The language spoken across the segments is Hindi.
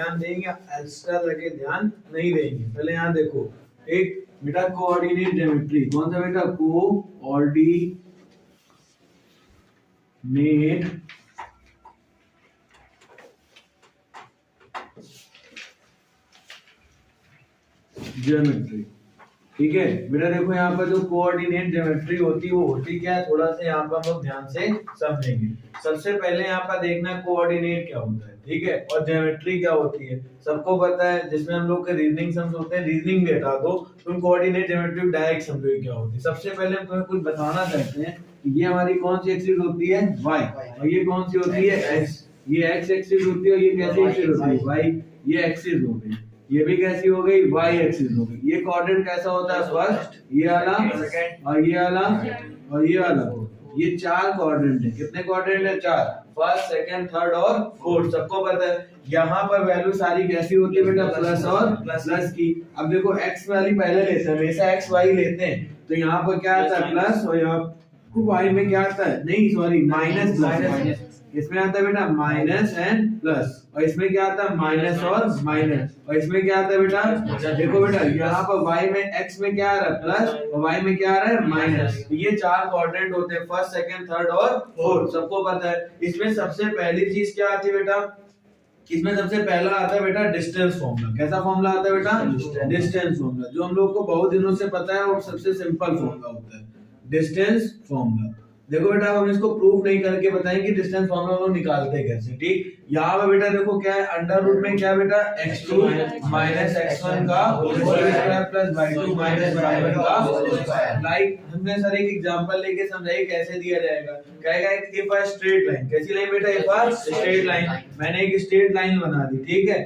ध्यान देंगे, एक्स्ट्रा करके ध्यान नहीं देंगे। पहले यहाँ देखो, एक बेटा कोऑर्डिनेट ज्योमेट्री, कौन सा बेटा, कोऑर्डिनेट ज्योमेट्री, ठीक है बेटा। देखो यहाँ पर जो कोऑर्डिनेट ज्योमेट्री होती है वो होती क्या है, थोड़ा सा यहाँ पर हम लोग ध्यान से समझेंगे। सबसे पहले यहाँ पर देखना है कोऑर्डिनेट क्या होता है, ठीक है, और ज्योमेट्री क्या होती है। सबको पता है, जिसमें हम लोग के रीजनिंग सम्स होते हैं, रीजनिंग भी हटा दो, तुम कोऑर्डिनेट ज्योमेट्री डायरेक्ट समझो क्या होती है। सबसे पहले हम तुम्हें कुछ बताना चाहते हैं, ये हमारी कौन सी एक्सिस होती है, y, और ये कौन सी होती है, x। ये x एक्सिस होती है, और ये कैसी एक्सिस होती है, y। ये एक्सिस हो गई, ये भी कैसी हो गई, y एक्सिस हो गई। ये कोऑर्डिनेट कैसा होता है, फर्स्ट ये वाला, और ये वाला, और ये वाला। ये चार कोऑर्डिनेट है। कितने कोऑर्डिनेट है, चार, फर्स्ट, सेकंड, थर्ड और फोर्थ। सबको पता है यहाँ पर वैल्यू सारी कैसी होती है बेटा, प्लस और प्लस की। अब देखो x वाली पहले लेते हैं, हमेशा x y लेते हैं, तो यहाँ पर क्या आता है, प्लस, और यहाँ y में क्या आता है, नहीं सॉरी, माइनस प्लस। इसमें आता है बेटा माइनस एंड प्लस, और इसमें क्या आता है, माइनस और माइनस, और इसमें क्या आता है बेटा, देखो बेटा यहाँ पर y में x में क्या आ रहा है, प्लस, और y में क्या आ रहा है, माइनस। ये चार कोऑर्डिनेट होते हैं, फर्स्ट, सेकंड, थर्ड और फोर्थ। सबको पता है। इसमें सबसे पहली चीज क्या आती है बेटा, इसमें सबसे पहला आता है बेटा डिस्टेंस फॉर्मूला। कैसा फॉर्मूला आता है बेटा, डिस्टेंस फॉर्मूला, जो हम लोग को बहुत दिनों से पता है और सबसे सिंपल फॉर्मूला होता है, डिस्टेंस फॉर्मूला। देखो बेटा हम इसको प्रूफ नहीं करके बताएंगे डिस्टेंस फॉर्मूला हम लोग निकालते कैसे, ठीक। यहाँ पे बेटा देखो क्या है, अंडर रूट में क्या बेटा, x2 माइनस x1 का whole square plus y2 minus y1 का होल स्क्वायर। लाइक हमने सर एक एग्जांपल लेके समझाइए कैसे दिया जाएगा। कहेगा इफ अ स्ट्रेट लाइन, कैसी लाइन बेटा, इफ अ स्ट्रेट लाइन। मैंने एक स्ट्रेट लाइन बना दी, ठीक है,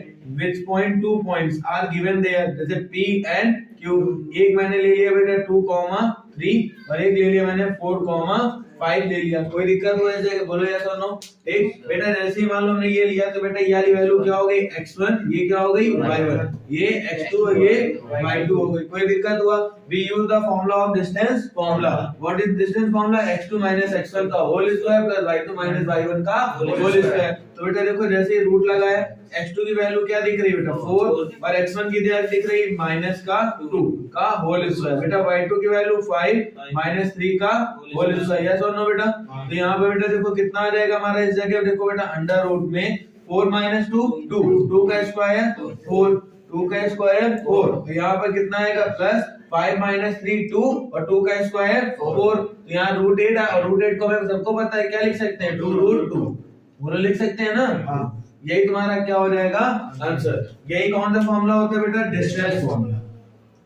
which point, 2 points are given there, जैसे p एंड q। एक मैंने ले लिया बेटा 2,3 और एक ले लिया मैंने 4,5 ले लिया। कोई दिक्कत हो ऐसे बोलो यस और नो, ठीक बेटा। जैसे ही मान लो हमने ये लिया, तो बेटा ये वाली वैल्यू क्या हो गई, x1, ये क्या हो गई, y1, ये x2 और ये y2 हो गई। कोई दिक्कत हुआ, we use the formula of distance formula. What is distance formula, x2 minus x1 का whole square plus y2 minus y1 का होल स्क्वायर। तो बेटा देखो जैसे ही रूट लगाया, x2 की वैल्यू क्या दिख रही है बेटा, 4, और x1 की वैल्यू दिख रही है माइनस का 2 का होल स्क्वायर। बेटा y2 की वैल्यू 5 माइनस 3 का होल स्क्वायर, यस और नो बेटा। तो यहाँ पे बेटा देखो कितना आ जाएगा हमारा इस जगह, देखो बेटा अंडर रूट में 4 माइनस 2, 2 का स्क्वायर 4, 2 का स्क्वायर 4, तो यहाँ पर कितना आएगा, प्लस 5 माइनस 3 2, और 2 का स्क्वायर 4। तो यहाँ रूट 8 है, और रूट 8 को हमें सबको पता है क्या लिख सकते हैं, 2 रूट 2 बोलो, लिख सकते हैं ना। यही तुम्हारा क्या हो जाएगा आंसर। यही कौन सा फॉर्मूला होता है बेटा, डिस्टेंस फॉर्मूला।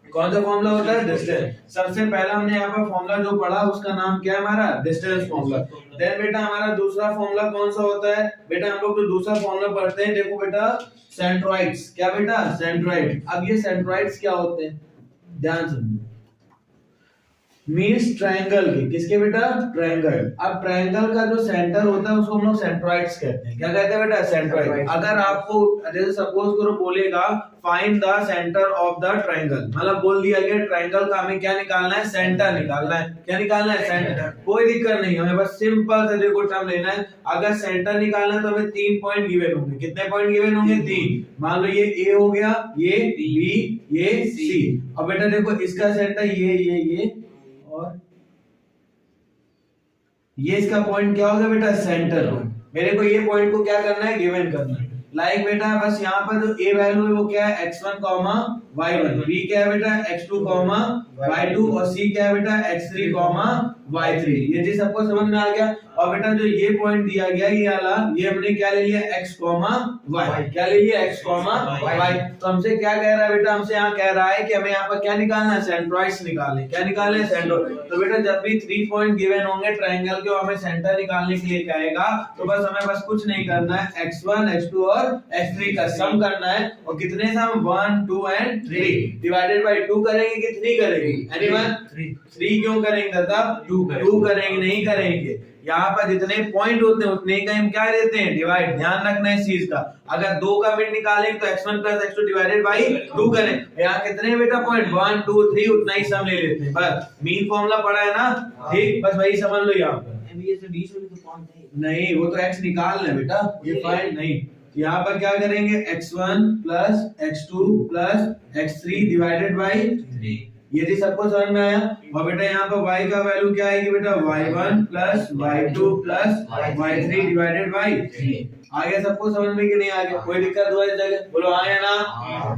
कौन सा फॉर्मूला होता है, डिस्टेंस। सबसे पहला हमने यहाँ पर फॉर्मूला जो पढ़ा उसका नाम क्या है हमारा, डिस्टेंस फॉर्मूला। देन बेटा हमारा दूसरा फॉर्मूला कौन सा होता है बेटा, हम लोग जो दूसरा फॉर्मूला पढ़ते हैं, देखो बेटा सेंट्रॉइड्स। क्या बेटा, सेंट्रॉइड। अब ये सेंट्रॉइड्स क्या होते हैं, ध्यान समझो। मीन्स ट्रायंगल के, किसके बेटा, ट्रायंगल। अब ट्रायंगल का जो सेंटर होता है उसको हम लोग सेंट्रॉइड्स कहते हैं। क्या कहते हैं बेटा, सेंट्रॉइड। अगर आपको जैसे सपोज करो बोलेगा find the centre of the triangle, मतलब बोल दिया गया ट्रायंगल का हमें क्या निकालना है, सेंटर निकालना है। क्या निकालना है, सेंटर। कोई दिक्कत नहीं, हमें बस सिंपल से देखो टर्म लेना है। अगर सेंटर निकालना है तो हमें 3 पॉइंट गिवन होंगे। कितने पॉइंट गिवन होंगे, 3। मान लो ये A हो गया, ये B, ये C। अब बेटा देखो इसका सेंटर ये और ये इसका पॉइंट क्या होगा बेटा, सेंटर पॉइंट। मेरे को ये पॉइंट को क्या करना है, गिवन करना है। लाइक बेटा बस यहाँ पर जो A वैल्यू है वो क्या है, x1, y1, B क्या है बेटा, x2, y2, और C क्या है बेटा, x3, y3। ये चीज सबको समझ में आ गया। और बेटा जो ये पॉइंट दिया गया ये वाला, ये हमने क्या ले लिया, x, y। क्या ले लिया, x, y। तो हमसे क्या कह रहा है बेटा, हमसे यहाँ कह रहा है कि हमें यहाँ पर क्या निकालना है, सेंट्रॉइड्स निकालने। क्या निकालने, सेंट्रॉइड। तो बेटा जब भी 3 पॉइंट गिवन होंगे ट्रायंगल के, हमें सेंटर निकालने के लिए कहेगा, तो बस हमें बस कुछ नहीं करना है, x1, x2 और x3 का सम करना है। और कितने सम, 1, 2 एंड 3 डिवाइडेड बाय 2 करेंगे कि 3 करेंगे, एनीवन 3 क्यों करेंगे दादा, 2 करेंगे, नहीं करेंगे। यहाँ पर जितने पॉइंट होते हैं उतने का हम क्या लेते हैं, डिवाइड। ध्यान रखना है इस चीज का। अगर 2 का मिड निकालेंगे तो x1 plus x2 divided by 2 करें। यहाँ कितने बेटा पॉइंट, 1, 2, 3, उतना ही सम ले लेते हैं। बस मीन फॉर्मूला पढ़ा है ना, ठीक, बस वही समझ लो। यहाँ पर नहीं, वो तो x निकालना है बेटा, ये फाइंड नहीं। यहाँ पर क्या करेंगे x1 plus x2 plus x3 divided by 3। ये जी सबको समझ में आया। और बेटा यहाँ पर y का वैल्यू क्या आएगी बेटा y1 plus y2 plus y3 divided by 3। आगे सबको समझ में कि नहीं आ गया? कोई दिक्कत हुआ इस जगह? बोलो हाँ या ना?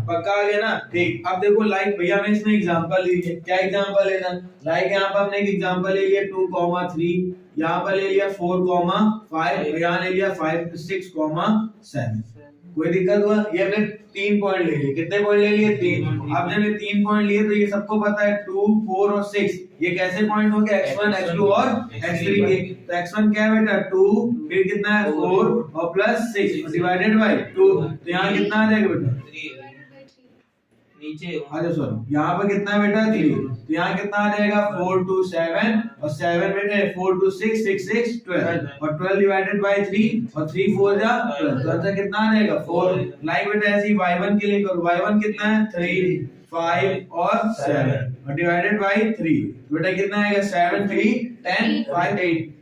पक्का आ गया ना? ठीक। अब देखो लाइक भैया हमें इसमें एग्जांपल लीजिए। क्या एग्जांपल लेना? लाइक यहाँ पर हमने एक एग्जांपल ले लिया 2,3, यहाँ पर ले लिया 4,5, यहाँ ले लिया 5, 6,7। कोई दिक्कत हुआ? ये हमने 3 पॉइंट ले लिए। कितने पॉइंट ले लिए? 3। अब जब ये 3 पॉइंट लिए तो ये सबको पता है 2, 4 और 6 ये कैसे पॉइंट हो गए? x1, x2 और x3 के। तो x1 क्या है बेटा? 2, फिर कितना है 4 और प्लस 6 डिवाइडेड बाय 2। तो यहाँ कितना आ जाएगा बेटा? 3 नीचे। अच्छा सॉरी, यहाँ पर कितना है बेटा? 3। तो यहाँ कितना आ जाएगा? 4, 2, 7 और 7 बेटे 4, 2, 6, 6, 6, 12 और 12 डिवाइडेड बाय 3 और 3 4 जा 12। तो आंसर कितना आ जाएगा? 4। लाइक बेटा ऐसे ही y1 के लिए करो। y1 कितना है? 3, 5 और 7 और डिवाइडेड बाय 3। बेटा कितना आएगा? 7, 3, 10, 5, 8,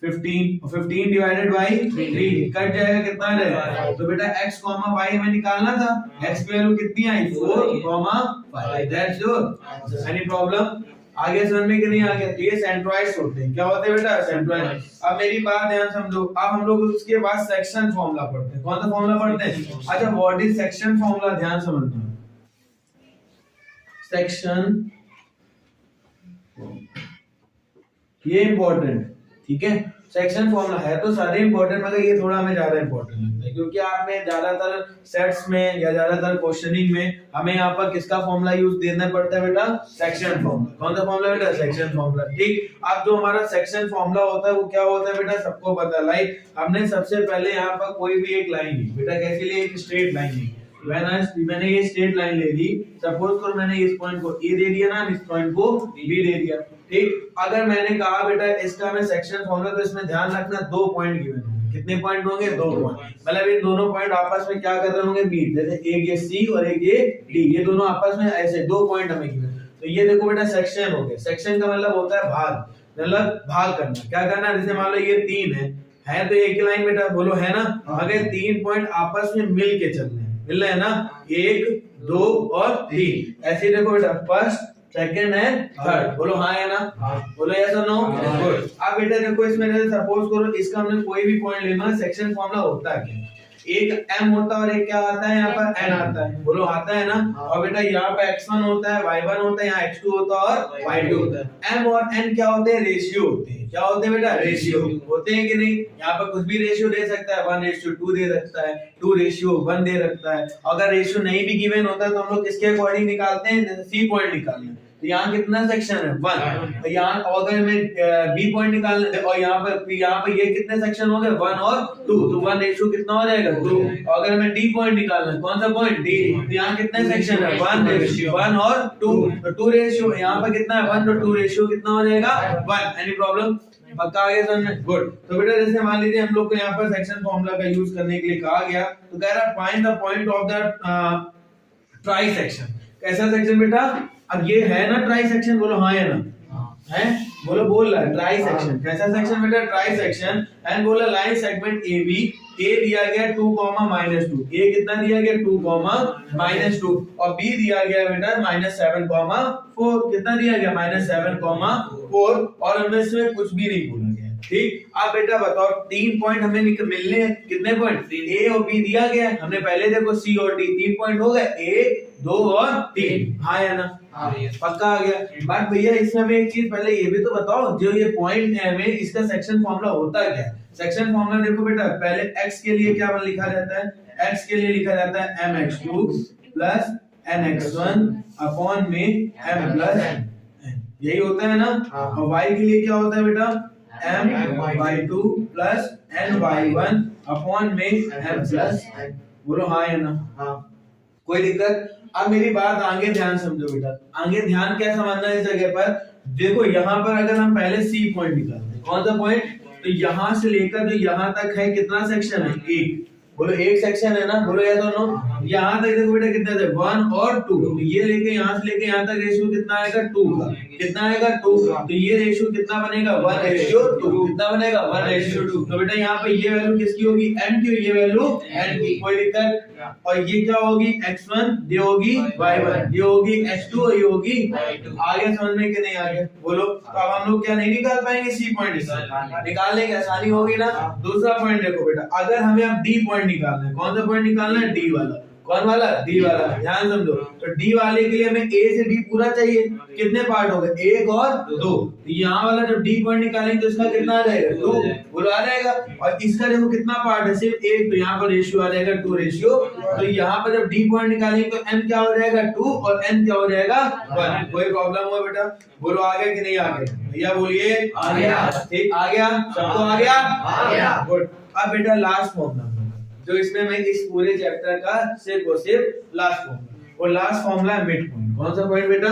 15 और 15 डिवाइडेड बाई 3 कट जाएगा। कितना आ जाएगा? तो बेटा x, y हमें निकालना था। x की वैल्यू कितनी आई? 4, 5। That's your. Any problem? आगे समझ में कि नहीं आ गया? तो ये सेंट्रोइड्स होते हैं। क्या होते हैं बेटा? सेंट्रोइड। अब मेरी बात ध्यान समझो। अब हम लोग उसके बाद सेक्शन फार्मूला पढ़ते हैं। कौन सा फार्मूला पढ़ते हैं? अच्छा व्हाट इज सेक्शन फार्मूला? ध्यान समझना। सेक्शन ये इंपॉर्टेंट, ठीक है। सेक्शन फॉर्मूला है तो सारे इंपॉर्टेंट, मगर ये थोड़ा हमें ज्यादा इंपॉर्टेंट लगता है क्योंकि आपने ज्यादातर सेट्स में या ज्यादातर क्वेश्चनिंग में हमें यहाँ पर किसका फॉर्मूला यूज देना पड़ता है बेटा? Section formula. कौन सा फॉर्मूला बेटा? Section formula. ठीक। अब जो हमारा सेक्शन फॉर्मूला होता है वो क्या होता है बेटा? सबको पता है। लाइक हमने सबसे पहले यहाँ पर कोई भी एक लाइन ली बेटा, कैसी ली? एक स्ट्रेट लाइन ली। मैंने ये स्ट्रेट लाइन ले ली। सपोज करो मैंने इस पॉइंट को ए दे दिया ना, इस पॉइंट को बी दे दिया। ठीक। अगर मैंने कहा बेटा इसका मैं सेक्शन फॉर्मूला, तो इसमें ध्यान रखना 2 पॉइंट गिवन होंगे। कितने पॉइंट होंगे? 2 पॉइंट। मतलब ये दोनों पॉइंट आपस में क्या कर रहे होंगे? मीट। जैसे एक ये सी और एक ये डी, ये दोनों आपस में ऐसे 2 पॉइंट हमें गिवन। तो ये देखो बेटा सेक्शन हो गया। सेक्शन का मतलब होता है भाग, मतलब भाग करना। क्या करना? जैसे मान लो ये 3 है तो एक लाइन बेटा, बोलो है ना? अगर 3 पॉइंट आपस में मिल के चल रहे हैं, मिल रहे हैं ना, 1, 2 और 3, ऐसे देखो बेटा फर्स्ट, सेकंड है थर्ड। बोलो हाँ है ना? बोलो यस और नो? गुड। अब बेटा देखो इसमें सपोज करो इसका हमने कोई भी पॉइंट लेना है। सेक्शन फॉर्मूला होता है क्या? एक m होता है और एक क्या आता है? यहाँ पर n आता है। बोलो आता है ना? और बेटा यहाँ पे x1 होता है, y1 होता है, यहाँ x2 होता है और y2 होता है। m और n क्या होते हैं? रेशियो होते हैं। क्या होते हैं बेटा? रेशियो होते हैं कि नहीं? यहाँ पर कुछ भी रेशियो दे सकता है, 1:2 दे सकता है, 2:1 दे सकता है। अगर रेशियो नहीं भी गिवन होता है तो हम लोग किसके अकॉर्डिंग निकालते हैं? जैसे सी पॉइंट निकालना है तो यहाँ कितना सेक्शन है? 1। तो यहाँ अगर मैं बी पॉइंट निकालना और यहाँ पर ये कितने सेक्शन हो गए? 1 और 2। तो 1:2 कितना हो जाएगा? 2। अगर मैं डी पॉइंट निकालना है, कौन सा पॉइंट? डी। तो यहाँ कितने सेक्शन है? 1 और 2। तो 2 रेशियो यहाँ पर कितना है? 1। तो 2 रेशियो कितना हो जाएगा? 1। Any problem? पक्का आ गया समझ में? गुड। तो बेटा जैसे मान लीजिए हम लोग को यहाँ पर सेक्शन फॉर्मूला का यूज करने के लिए कहा गया, तो कह रहा find the point of the try section. कैसा सेक्शन बेटा? अब ये है ना ट्राई सेक्शन? बोलो हाँ है ना? है? बोलो बोल रहा है ट्राई सेक्शन। कैसा सेक्शन बेटा? Try section. एंड बोला लाइन सेगमेंट ए बी, ए दिया गया 2, -2। ए कितना दिया गया? 2, -2 और बी दिया गया बेटा -7, 4। कितना दिया गया? -7, 4 और हमें इसमें कुछ भी नहीं बोला गया। ठीक। अब बेटा बताओ 3 पॉइंट हमें मिलने हैं। कितने पॉइंट? ए और बी दिया गया। हमने पहले देखो सी और डी, 3 पॉइंट हो गए, ए 2 और 3। हाँ या ना? पक्का आ गया। बट भैया इसमें हमें एक चीज पहले ये भी तो बताओ, जो ये पॉइंट है हमें इसका सेक्शन फॉर्मूला होता है क्या? सेक्शन फॉर्मूला देखो बेटा, पहले x के लिए क्या लिखा जाता है? x के लिए लिखा जाता है mx2 प्लस nx1 अपॉन में m प्लस n। यही होता है ना? और y के लिए क्या होता है बेटा? my2 प्लस ny1 अपॉन में m प्लस n। बोलो हाँ या ना? कोई दिक्कत? अब मेरी बात आगे ध्यान समझो बेटा। आगे ध्यान क्या समझना है इस जगह पर? देखो यहाँ पर अगर हम पहले सी पॉइंट निकालते हैं, कौन सा पॉइंट? तो यहाँ से लेकर जो यहाँ तक है कितना सेक्शन है? 1। बोलो एक सेक्शन है ना, बोलो यस और नो। यहाँ तक देखो बेटा कितने थे 1 और 2, तो ये लेके यहाँ से लेके यहाँ तक रेशियो कितना आएगा 2 का, कितना आएगा 2, तो ये रेशियो कितना बनेगा 1:2, कितना बनेगा 1:2। तो बेटा यहाँ पे ये वैल्यू किसकी होगी n की, ये वैल्यू n की, कोई दिक्कत। और ये क्या होगी x1, ये होगी y1, ये होगी x2 और ये होगी y2। आगे समझ में कि नहीं आगे बोलो। तो अब हम लोग क्या नहीं निकाल पाएंगे सी पॉइंट, निकालने की आसानी होगी ना। दूसरा पॉइंट देखो बेटा, अगर हमें अब डी पॉइंट निकालना है, कौन सा पॉइंट निकालना है, डी वाला। कौन वाला, डी वाला, ध्यान समझो। तो डी वाले के लिए हमें ए से डी पूरा चाहिए, कितने पार्ट हो गए 1 और 2, तो यहाँ वाला जब डी पॉइंट निकालेंगे तो इसका कितना आ जाएगा 2, बोलो आ जाएगा। और इसका देखो कितना पार्ट है, सिर्फ 1, तो यहाँ पर रेशियो आ जाएगा 2:, तो यहाँ पर जब डी पॉइंट निकालेंगे तो n क्या हो जाएगा 2 और n क्या हो जाएगा 1। कोई प्रॉब्लम हो बेटा, बोलो आ गया कि नहीं आ गया, भैया बोलिए आ गया, ठीक आ गया, सबको आ गया, गुड। अब बेटा लास्ट फॉर्मूला जो इसमें मैं इस पूरे चैप्टर का सिर्फ और सिर्फ लास्ट फॉर्मूला, और लास्ट फॉर्मूला है मिड पॉइंट। कौन सा पॉइंट बेटा,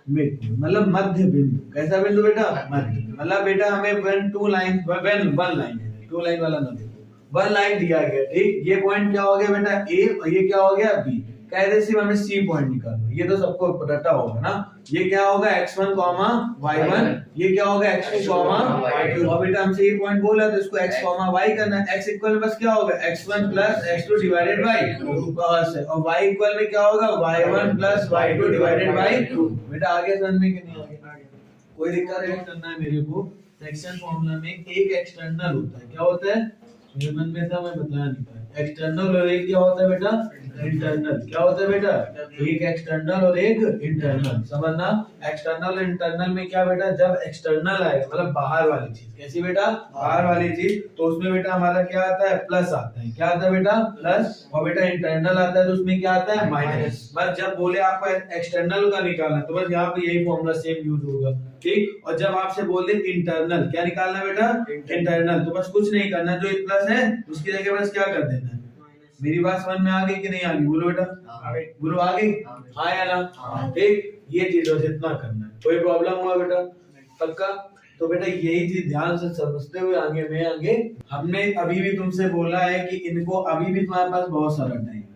मिड पॉइंट, मतलब मध्य बिंदु। कैसा बिंदु बेटा, मध्य। मतलब बेटा हमें वन लाइन वाला ना देखो, 1 लाइन दिया गया, ठीक। ये पॉइंट क्या हो गया बेटा ए, और ये क्या हो गया बी। कहते सिर्फ हमें सी पॉइंट निकालना, ये तो सबको पता होगा ना। ये क्या होगा x1, y1, ये क्या होगा x2, y2। और बेटा हमसे ये पॉइंट बोला तो इसको x, y करना है। x इक्वल बस क्या होगा x1 plus x2 divided by 2, और y इक्वल में क्या होगा y1 plus y2 divided by 2। बेटा आगे समझ में कि नहीं आगे, कोई दिक्कत है करना है मेरे को। सेक्शन फॉर्मूला में एक एक्सटर्नल होता है, क्या होता है मेरे मन में था, मैं बताया नहीं था। एक्सटर्नल और एक क्या होता है बेटा इंटरनल। क्या होता है बेटा, एक एक्सटर्नल और एक इंटरनल, समझना। एक्सटर्नल और इंटरनल में क्या बेटा, जब एक्सटर्नल आएगा मतलब बाहर वाली चीज, कैसी बेटा बाहर वाली चीज, तो उसमें बेटा हमारा क्या आता है प्लस आता है। क्या आता है बेटा प्लस। और बेटा इंटरनल आता है तो उसमें क्या आता है माइनस। बस जब बोले आपको एक्सटर्नल का निकालना तो बस यहाँ पे यही फॉर्मूला सेम यूज होगा, ठीक। और जब आपसे बोल दे इंटरनल, क्या निकालना है बेटा इंटरनल, तो बस कुछ नहीं करना, जो प्लस है उसकी जगह बस क्या कर देना है। मेरी बात समझ में आ गई कि नहीं आ गई, बोलो बेटा बोलो आ गई, हाँ या ना, ठीक। ये चीजों से इतना करना है, कोई प्रॉब्लम हुआ बेटा पक्का। तो बेटा यही चीज ध्यान से समझते हुए आगे हमने अभी भी तुमसे बोला है कि इनको अभी भी तुम्हारे पास बहुत सारा टाइम है,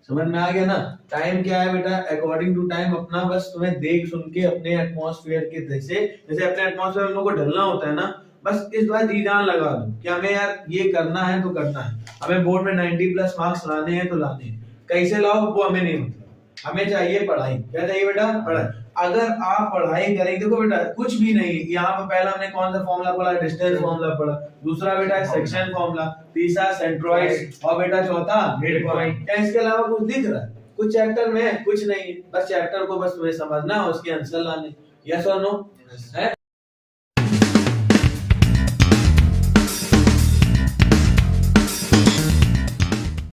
समझ में आ गया ना। टाइम क्या है बेटा, अकॉर्डिंग टू टाइम अपना बस तुम्हें देख सुन के अपने एटमॉस्फेयर के जैसे अपने एटमॉस्फेयर में लोगों को ढलना होता है ना, बस इस बार जी जान लगा दो कि हमें यार ये करना है तो करना है। हमें बोर्ड में 90+ मार्क्स लाने हैं तो लाने हैं, कैसे लाओ वो हमें नहीं मतलब, हमें चाहिए पढ़ाई। क्या चाहिए बेटा पढ़ाई। अगर आप पढ़ाई करेंगे, देखो बेटा कुछ भी नहीं, यहाँ पे पहला हमने कौन सा फॉर्मूला पढ़ा, डिस्टेंस फॉर्मूला पढ़ा, दूसरा बेटा सेक्शन फॉर्मूला, तीसरा सेंट्रोइड, और बेटा चौथा मिड पॉइंट। क्या इसके अलावा कुछ दिख रहा है कुछ चैप्टर में? कुछ नहीं, बस चैप्टर को बस तुम्हें समझना, उसके आंसर लाने। यस और नो है।